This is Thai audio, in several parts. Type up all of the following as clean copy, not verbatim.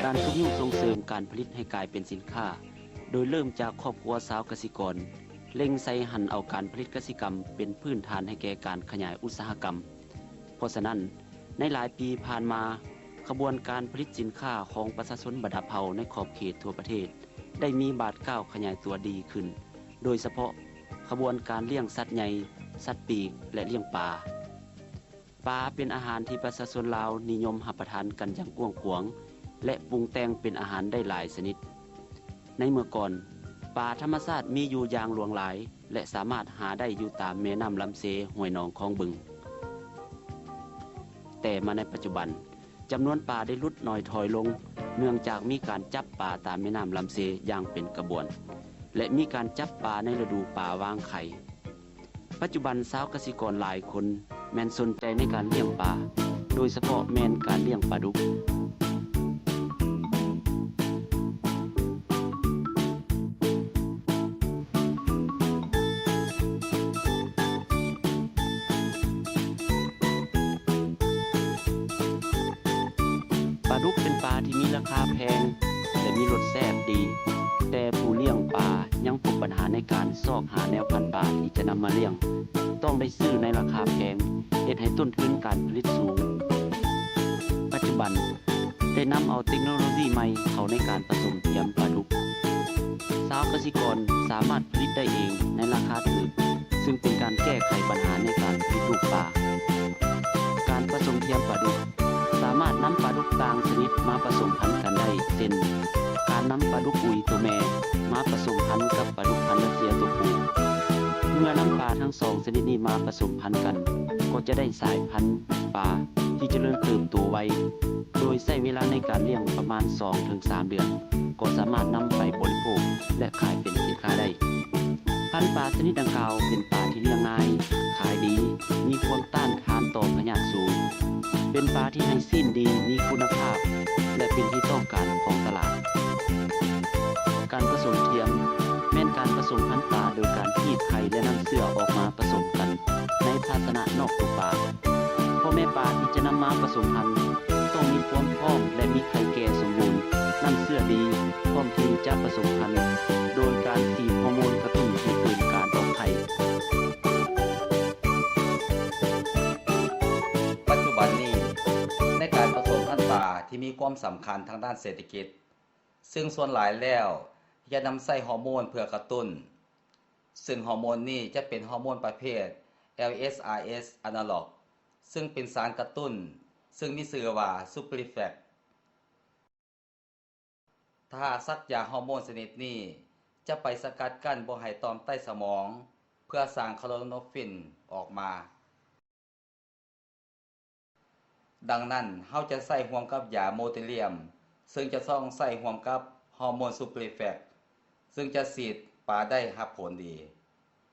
การทุนยุส่งเสริมการผลิตให้กลายเป็นสินค้าโดยเริ่มจากครอบครัวสาวเกษตรกรเล็งใส่หันเอาการผลิตกสิกรรมเป็นพื้นฐานให้แก่การขยายอุตสาหกรรมเพราะฉะนั้นในหลายปีผ่านมาขบวนการผลิตสินค้าของประชาชนบรรดาเผ่าในขอบเขตทั่วประเทศได้มีบาดก้าวขยายตัวดีขึ้นโดยเฉพาะขบวนการเลี้ยงสัตว์ใหญ่สัตว์ปีกและเลี้ยงปลาเป็นอาหารที่ประชาชนลาวนิยมรับประทานกันอย่างกว้างขวางและปรุงแต่งเป็นอาหารได้หลายชนิดในเมื่อก่อนปลาธรรมชาติมีอยู่อย่างหลวงหลายและสามารถหาได้อยู่ตามแม่น้ำลำเซห้วยหนองคลองบึงแต่มาในปัจจุบันจำนวนปลาได้ลดน้อยถอยลงเนื่องจากมีการจับปลาตามแม่น้ำลำเซอย่างเป็นกระบวนและมีการจับปลาในฤดูปลาวางไข่ปัจจุบันชาวเกษตรกรหลายคนแม่นสนใจในการเลี้ยงปลาโดยเฉพาะแม่นการเลี้ยงปลาดุกปลาดุกเป็นปลาที่มีราคาแพงและมีรสแซ่บดีแต่ผู้เลี้ยงปลายังพบปัญหาในการซอกหาแนวพันธุ์ปลาที่จะนำมาเลี้ยงต้องได้ซื้อในราคาแพงเฮ็ดให้ต้นทุนการผลิตสูงปัจจุบันได้นำเอาเทคโนโลยีใหม่เข้าในการผสมเทียมปลาดุกชาวเกษตรกรสามารถผลิตได้เองในราคาถูกซึ่งเป็นการแก้ไขปัญหาในการผลิตลูกปลาการผสมเทียมปลาดุกสามารถนำปลาดุกต่างชนิดมาผสมพันธุ์กันได้เช่นการนำปลาดุกอุยตัวแม่มาผสมพันธุ์กับปลาดุกพันธุ์รัสเซียตัวผู้เมื่อนำปลาทั้งสองชนิดนี้มาผสมพันธุ์กันก็จะได้สายพันธุ์ปลาที่เจริญเติบโตไวโดยใช้เวลาในการเลี้ยงประมาณ 2-3 เดือนก็สามารถนำไปบริโภคและขายเป็นสินค้าได้พันธุ์ปลาชนิดดังกล่าวเป็นปลาที่เลี้ยงง่ายขายดีมีความต้านทานต่อพยาธิสูงเป็นปลาที่ให้สิ้นดีมีคุณภาพและเป็นที่ต้องการของตลาดการผสมเทียมแม้นการผสมพันธุ์ปลาโดยการคีบไข่และนำเสื่อออกมาผสมกันในภาชนะนอกตัวปลาพ่อแม่ปลาที่จะนำมาผสมพันธุ์ต้องมีความพร้อมและมีไข่แก่สมบูรณ์นำเสื่อดีพร้อมที่จะผสมพันธุ์โดยการฉีดฮอร์โมนกระตุ้นให้เกิดการออกไข่ปัจจุบันนี้ในการผสมพันธุ์ปลาที่มีความสำคัญทางด้านเศรษฐกิจซึ่งส่วนหลายแล้วจะนำใส่ฮอร์โมนเพื่อกระตุ้นซึ่งฮอร์โมนนี้จะเป็นฮอร์โมนประเภท LSRS analog ซึ่งเป็นสารกระตุ้นซึ่งมีชื่อว่า Suplifac ถ้าสักยาฮอร์โมนชนิดนี้จะไปสกัดกั้นบ่ให้ต่อมใต้สมองเพื่อสร้างคลอโรโนฟินออกมาดังนั้นเฮาจะใส่ร่วมกับยาโมติเลียมซึ่งจะต้องใส่ร่วมกับฮอร์โมนซูปลิแฟกซึ่งจะฉีดปลาได้รับผลดี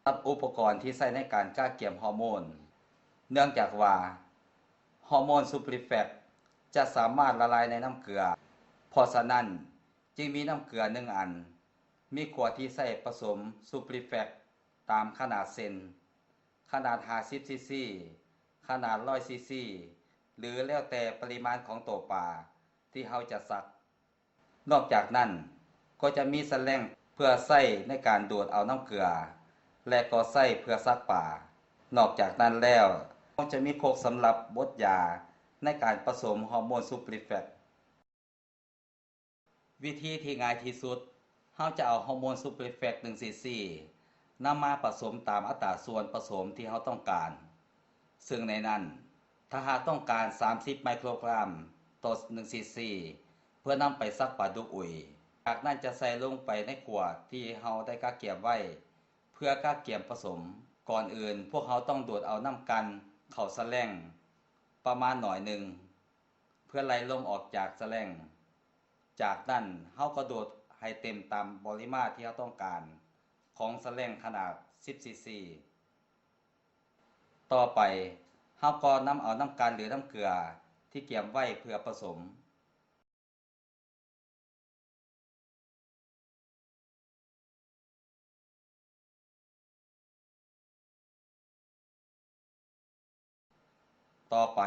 กับอุปกรณ์ที่ใช้ในการกล้าเกี่ยมฮอร์โมนเนื่องจากว่าฮอร์โมนซูปลิแฟกจะสามารถละลายในน้ำเกลือเพราะฉะนั้นจึงมีน้ำเกลือ1อันมีขวดที่ใช้ผสมซูปลิแฟกตามขนาดเซนขนาด50ซีซีขนาด100ซีซีหรือแล้วแต่ปริมาณของตัวปลาที่เฮาจะซักนอกจากนั้นก็จะมีแสลงเพื่อใช้ในการดูดเอาน้ำเกลือและก็ใช้เพื่อซักปลานอกจากนั้นแล้วก็จะมีโคกสำหรับบดยาในการผสมฮอร์โมนซูปลิแฟกวิธีที่ง่ายที่สุดเฮาจะเอาฮอร์โมนซูปลิแฟก1ซีซีนำมาผสมตามอัตราส่วนผสมที่เฮาต้องการซึ่งในนั้นถ้าหากต้องการ30ไมโครกรัมต่อ1ซีซีเพื่อนำไปซักปลาดุกอุยจากนั้นจะใส่ลงไปในขวดที่เฮาได้กักเก็บไว้เพื่อกักเก็บผสมก่อนอื่นพวกเฮาต้องดูดเอาน้ำกันเข้าแสลงประมาณหน่อยหนึ่งเพื่อไล่ลมออกจากแสลงจากนั้นเฮาก็ดูดให้เต็มตามปริมาตรที่เฮาต้องการของแสลงขนาด10ซีซีต่อไปเฮาก็นำเอาน้ำกันหรือน้ำเกลือที่เตรียมไว้เพื่อผสมต่อไป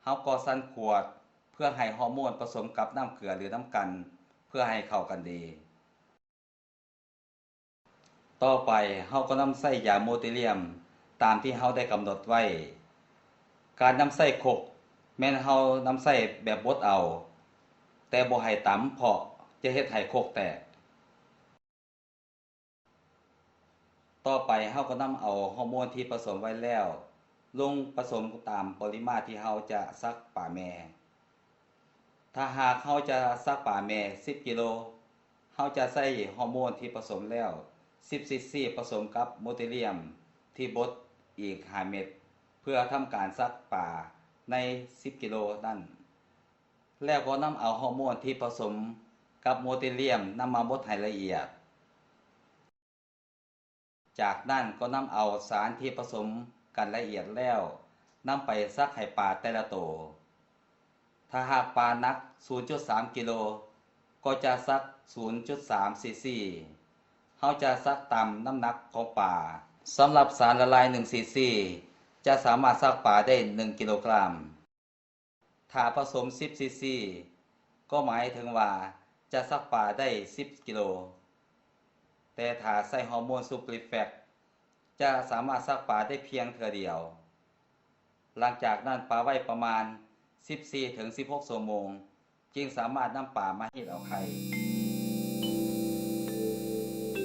เฮาก็สั่นขวดเพื่อ พื่อให้ฮอร์โมนผสมกับน้ำเกลือหรือน้ำกันเพื่อให้เข้ากันดี ต่อไปเฮาก็นำใส่ยาโมติเลียมตามที่เฮาได้กำหนดไว้ การนำใส่คกแม่นเฮานำใส่แบบบดเอา แต่บ่ให้ตำเพราะจะเฮ็ดให้คกแตก ต่อไปเฮาก็นำเอาฮอร์โมนที่ผสมไว้แล้วลงผสมตามปริมาตรที่เฮาจะซักป่าแม่ ถ้าหากเฮาจะซักป่าแม่10กิโลเฮาจะใส่ฮอร์โมนที่ผสมแล้ว10ซีซีผสมกับโมติเลียมที่บดอีก5เม็ดเพื่อทำการซักป่าใน10กิโลนั่นแล้วก็นำเอาฮอร์โมนที่ผสมกับโมติเลียมนำมาบดให้ละเอียดจากนั้นก็นำเอาสารที่ผสมกันละเอียดแล้วนำไปซักให้ปลาแต่ละตัวถ้าหากปลาหนัก 0.3 กิโลก็จะซัก 0.3 ซีซีเฮาจะซักตามน้ำหนักของปลาสำหรับสารละลาย1ซีซีจะสามารถซักปลาได้1กิโลกรัมถ้าผสม10ซีซีก็หมายถึงว่าจะซักปลาได้10กิโลแต่ถ้าใส่ฮอร์โมนซูปริแฟกจะสามารถซักปลาได้เพียงเทื่อเดียวหลังจากนั้นปลาไว้ประมาณ14-16 ชั่วโมงจึงสามารถนำปลามาเฮ็ดเอาไข่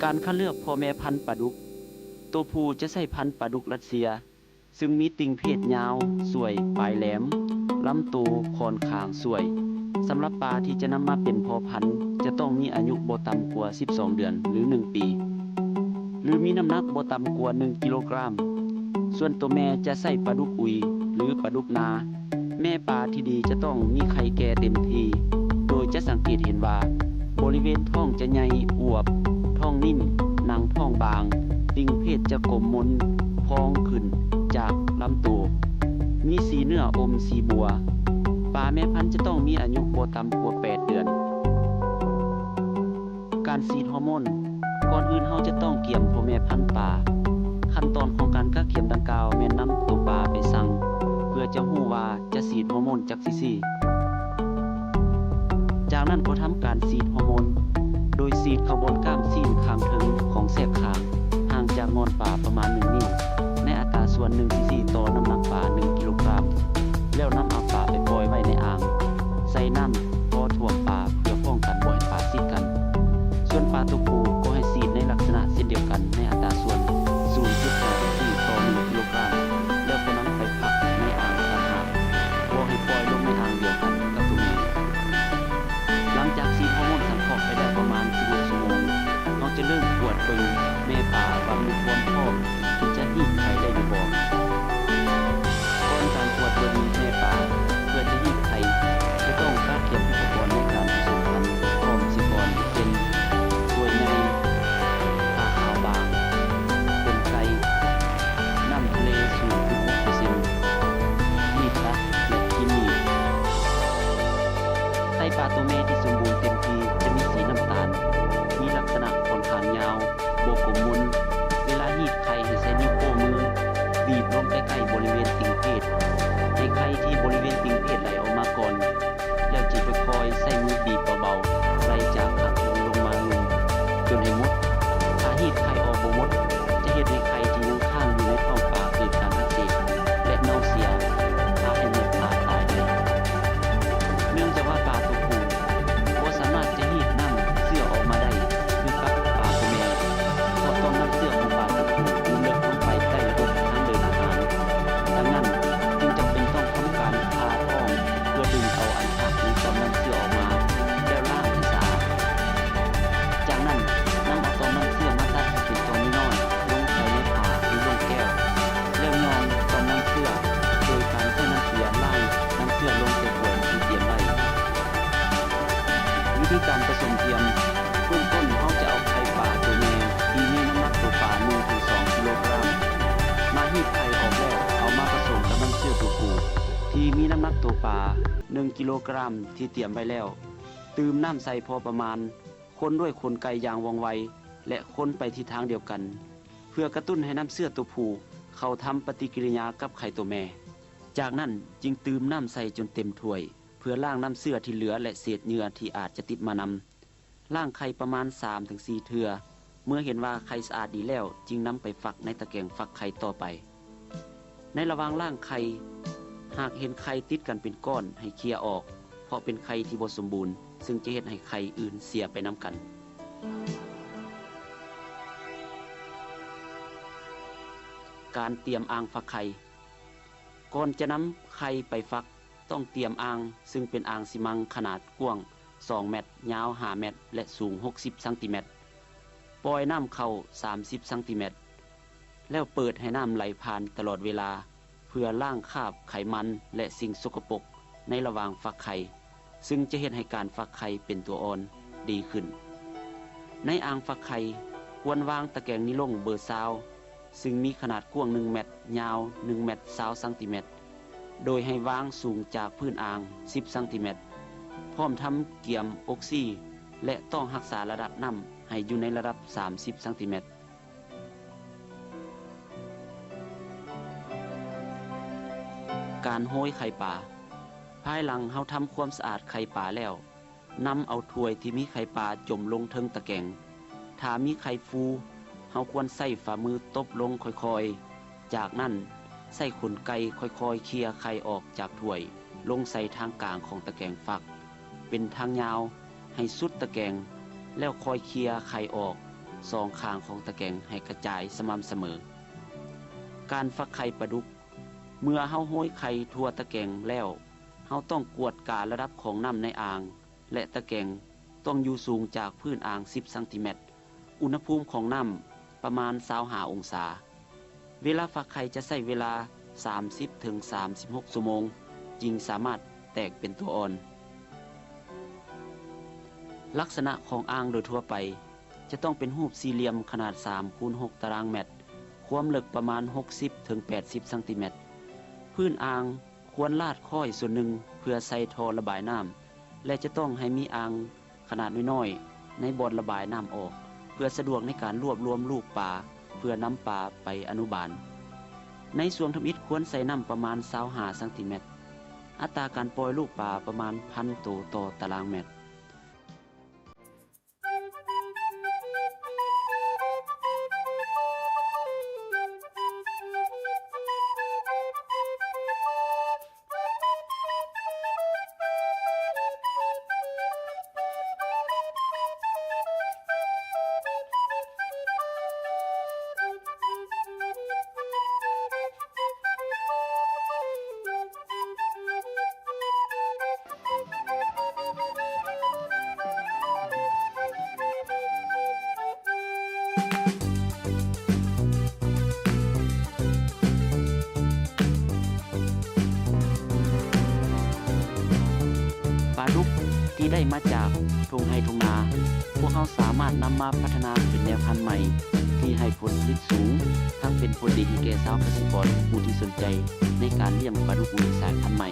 การคัดเลือกพ่อแม่พันธุ์ปลาดุกตัวผู้จะใช้พันธุ์ปลาดุกรัสเซียซึ่งมีติ่งเพศยาวสวยปลายแหลมลำตัวค่อนข้างสวยสำหรับปลาที่จะนำมาเป็นพ่อพันธุ์จะต้องมีอายุบ่ต่ำกว่า12เดือนหรือ1ปีหรือมีน้ำหนักบ่ต่ำกว่า1กิโลกรัมส่วนตัวแม่จะใช้ปลาดุกอุยหรือปลาดุกนาแม่ปลาที่ดีจะต้องมีไข่แก่เต็มทีโดยจะสังเกตเห็นว่าบริเวณท้องจะใหญ่อวบท้องนิ่มหนังท้องบางติ่งเพศจะกลมมนพองขึ้นจากลำตัวมีสีเนื้ออมสีบัวปลาแม่พันธุ์จะต้องมีอายุบ่ต่ำกว่า8เดือนการฉีดฮอร์โมนก่อนอื่นเฮาจะต้องเกี่ยมพ่อแม่พันธุ์ปลาขั้นตอนของการกักเข็มดังกล่าวแม่นนำตัวปลาไปสั่งเพื่อจะรู้ว่าจะฉีดฮอร์โมนจักซีซีจากนั้นก็ทำการฉีดฮอร์โมนโดยฉีดเข้าบนกล้ามซีนข้างถึงของแสกคางห่างจากงอนปลาประมาณ1นิ้วในอัตราส่วน1ซีซีต่อน้ำหนักปลา1กิโลกรัมแล้วนำเอาปลาไปปล่อยไว้ในอ่างใส่น้ำพอท่วมปลาเพื่อป้องกันบ่ให้ปลาซีดกันส่วนปลาตัวผู้ก็ให้ฉีดในลักษณะเช่นเดียวกันในอัตราส่วน 0.5 ซีซีต่อ1กิโลกรัมแล้วก็นำไปพักในอ่างต่างหากบ่ให้ปล่อยลงในอ่างเดียวกันกับตัวแม่หลังจากฉีดฮอร์โมนสังเคราะห์ไปได้ประมาณ16ชั่วโมงเราจะเริ่มตรวจเบิ่งแม่ปลาว่ามีความพร้อมที่จะหีบไข่ได้หรือบ่ก่อนการตรวจเบิ่งแม่ปลาเพื่อจะหีบไข่จะต้องการเตรียมอุปกรณ์ในการผสมพันธุ์พร้อมสิก่อนเป็นถ้วยใหญ่ผ้าขาวบางกลไกน้ำทะเล 0.6% มีดตัดและครีมมีดไข่ปลาตัวแม่ที่สมบูรณ์เต็มที่จะมีสีน้ำตาลมีลักษณะค่อนข้างยาวโบกลมมุนเวลาหีบไข่ให้ใช้นิ้วโป้งมือบีบลงใกล้ๆบริเวณติ่งเพศให้ไข่ที่บริเวณติ่งเพศไหลออกมาก่อนแล้วจึงค่อยๆใส่มือบีบเบาๆไล่จากข้างลงมาลงจนให้หมดถ้าหีบไข่ออกบ่หมดจะเฮ็ดให้ไข่ที่ยังค้างอยู่ในท้องปลาเกิดการอักเสบและเน่าเสียพาให้แม่ปลาตายได้เนื่องจากว่าปลาตัวผู้บ่สามารถจะหีบน้ำเสื้อออกมาได้คือกับปลาตัวแม่เพราะต้องน้ำเสื้อของปลาตัวผู้มันลึกลงไปใต้ระบบทางเดินอาหารดังนั้นจึงจำเป็นต้องทำการผ่าท้องเพื่อดึงเอาอันขาดหรือต่อมน้ำเสื้อออกมาแล้วล้างให้สะอาดจากนั้นนำเอาต่อมน้ำเสื้อมาตัดให้เป็นตัวน้อยๆลงใส่ในผ่าหรือลงแก้วแล้วยองต่อมน้ำเสื้อโดยการใช้น้ำเกลือไล่น้ำเสื้อลงใส่ถ้วยที่เตรียมไว้วิธีการผสมเทียมเบื้องต้นเราจะเอาไข่ปลาตัวแม่ที่มีน้ำหนักตัวปลา 1-2 กิโลกรัมมาหีบไข่ออกแล้วเอามาผสมกับน้ำเชื่อตัวผู้ที่มีน้ำหนักตัวปลา 1 กิโลกรัมที่เตรียมไว้แล้วตื่มน้ำใส่พอประมาณคนด้วยขนไก่อย่างว่องไวและคนไปทิศทางเดียวกันเพื่อกระตุ้นให้น้ำเชื่อตัวผู้เข้าทำปฏิกิริยากับไข่ตัวแม่จากนั้นจึงตื่มน้ำใส่จนเต็มถ้วย พื่อล้างน้ำเสื้อที่เหลือและเศษเหงื่อที่อาจจะติดมานำล้างไข่ประมาณ 3-4 เทื่อเมื่อเห็นว่าไข่สะอาดดีแล้วจึงนำไปฟักในตะแกรงฟักไข่ต่อไปในระหว่างล้างไข่หากเห็นไข่ติดกันเป็นก้อนให้เคลียร์ออกเพราะเป็นไข่ที่บ่สมบูรณ์ซึ่งจะเฮ็ดให้ไข่อื่นเสียไปนํกันการเตรียมอ่างฟักไข่ก่อนจะนำไข่ไปฟักต้องเตรียมอ่างซึ่งเป็นอ่างซีมังขนาดกว้าง2เมตรยาว5เมตรและสูง60ซมปล่อยน้ำเข้า30ซมแล้วเปิดให้น้ำไหลผ่านตลอดเวลาเพื่อล้างคราบไขมันและสิ่งสกปรกในระหว่างฟักไข่ซึ่งจะเฮ็ดให้การฟักไข่เป็นตัวอ่อนดีขึ้นในอ่างฟักไข่ควรวางตะแกรงนิลงเบอร์20ซึ่งมีขนาดกว้าง1เมตรยาว1เมตร20ซมโดยให้วางสูงจากพื้นอ่าง10ซมพร้อมทำเกี่ยมออกซิและต้องรักษาระดับน้ำให้อยู่ในระดับ30ซมการโห้ยไข่ป่าภายหลังเฮาทำความสะอาดไข่ป่าแล้วนำเอาถ้วยที่มีไข่ป่าจมลงเทิงตะแกรงถ้ามีไข่ฟูเฮาควรใส่ฝ่ามือตบลงค่อยๆจากนั้นใส่ขนไก่ค่อยๆเคลียร์ไข่ออกจากถ้วยลงใส่ทางกลางของตะแกรงฟักเป็นทางยาวให้สุดตะแกรงแล้วคอยเคลียร์ไข่ออกสองข้างของตะแกรงให้กระจายสม่ำเสมอการฟักไข่ปลาดุกเมื่อเฮาโห้ยไข่ทั่วตะแกรงแล้วเฮาต้องกวดการระดับของน้ำในอ่างและตะแกรงต้องอยู่สูงจากพื้นอ่าง10ซมอุณหภูมิของน้ำประมาณ25องศาเวลาฟักไข่จะใช้เวลา 30-36 ชั่วโมงจึงสามารถแตกเป็นตัวอ่อนลักษณะของอ่างโดยทั่วไปจะต้องเป็นรูปสี่เหลี่ยมขนาด 3x6 ตารางเมตรความลึกประมาณ 60-80 ซมพื้นอ่างควรลาดค่อยส่วนหนึ่งเพื่อใส่ท่อระบายน้ำและจะต้องให้มีอ่างขนาดน้อยๆในบ่อระบายน้ำออกเพื่อสะดวกในการรวบรวมลูกปลาเพื่อนำปลาไปอนุบาลในส่วนทำอิฐควรใส่น้ำประมาณ25ซมอัตราการปล่อยลูกปลาประมาณ 1,000 ตัวต่อตารางเมตรปลาดุกที่ได้มาจากทุ่งไร่ทุ่งนาพวกเขาสามารถนำมาพัฒนาเป็นแนวพันธุ์ใหม่ที่ให้ผลผลิตสูงทั้งเป็นผลดีแก่ชาวเกษตรกรผู้ที่สนใจในการเลี้ยงปลาดุกอุยสายพันธุ์ใหม่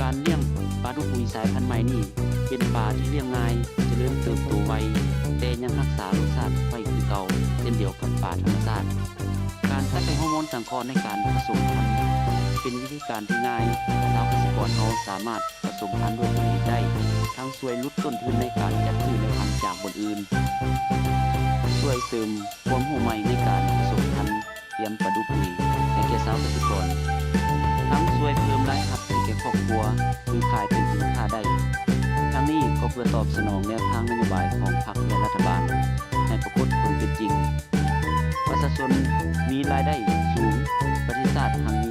การเลี้ยงปลาดุกอุยสายพันธุ์ใหม่นี่เป็นปลาที่เลี้ยงง่ายเจริญเติบโตไวแต่ยังรักษารสชาติไว้คือเก่าเช่นเดียวกับปลาธรรมชาติการใช้ฮอร์โมนสังเคราะห์ในการผสมพันธุ์เป็นวิธีการที่ง่ายชาวเกษตรกรเขาสามารถผสมพันธุ์ด้วยตัวเองได้ทั้งช่วยลดต้นทุนในการจัดซื้อแนวพันธุ์จากบนอื่นช่วยเสริมความรู้ใหม่ในการผสมพันธุ์เลี้ยงปลาดุกอุยให้แก่ชาวเกษตรกรทั้งช่วยเพิ่มรายรับให้แก่ครอบครัวหรือขายเป็นสินค้าได้ทั้งนี้ก็เพื่อตอบสนองแนวทางนโยบายของพรรคและรัฐบาลให้ปรากฏผลเป็นจริงประชาชนมีรายได้สูงประเทศชาติทาง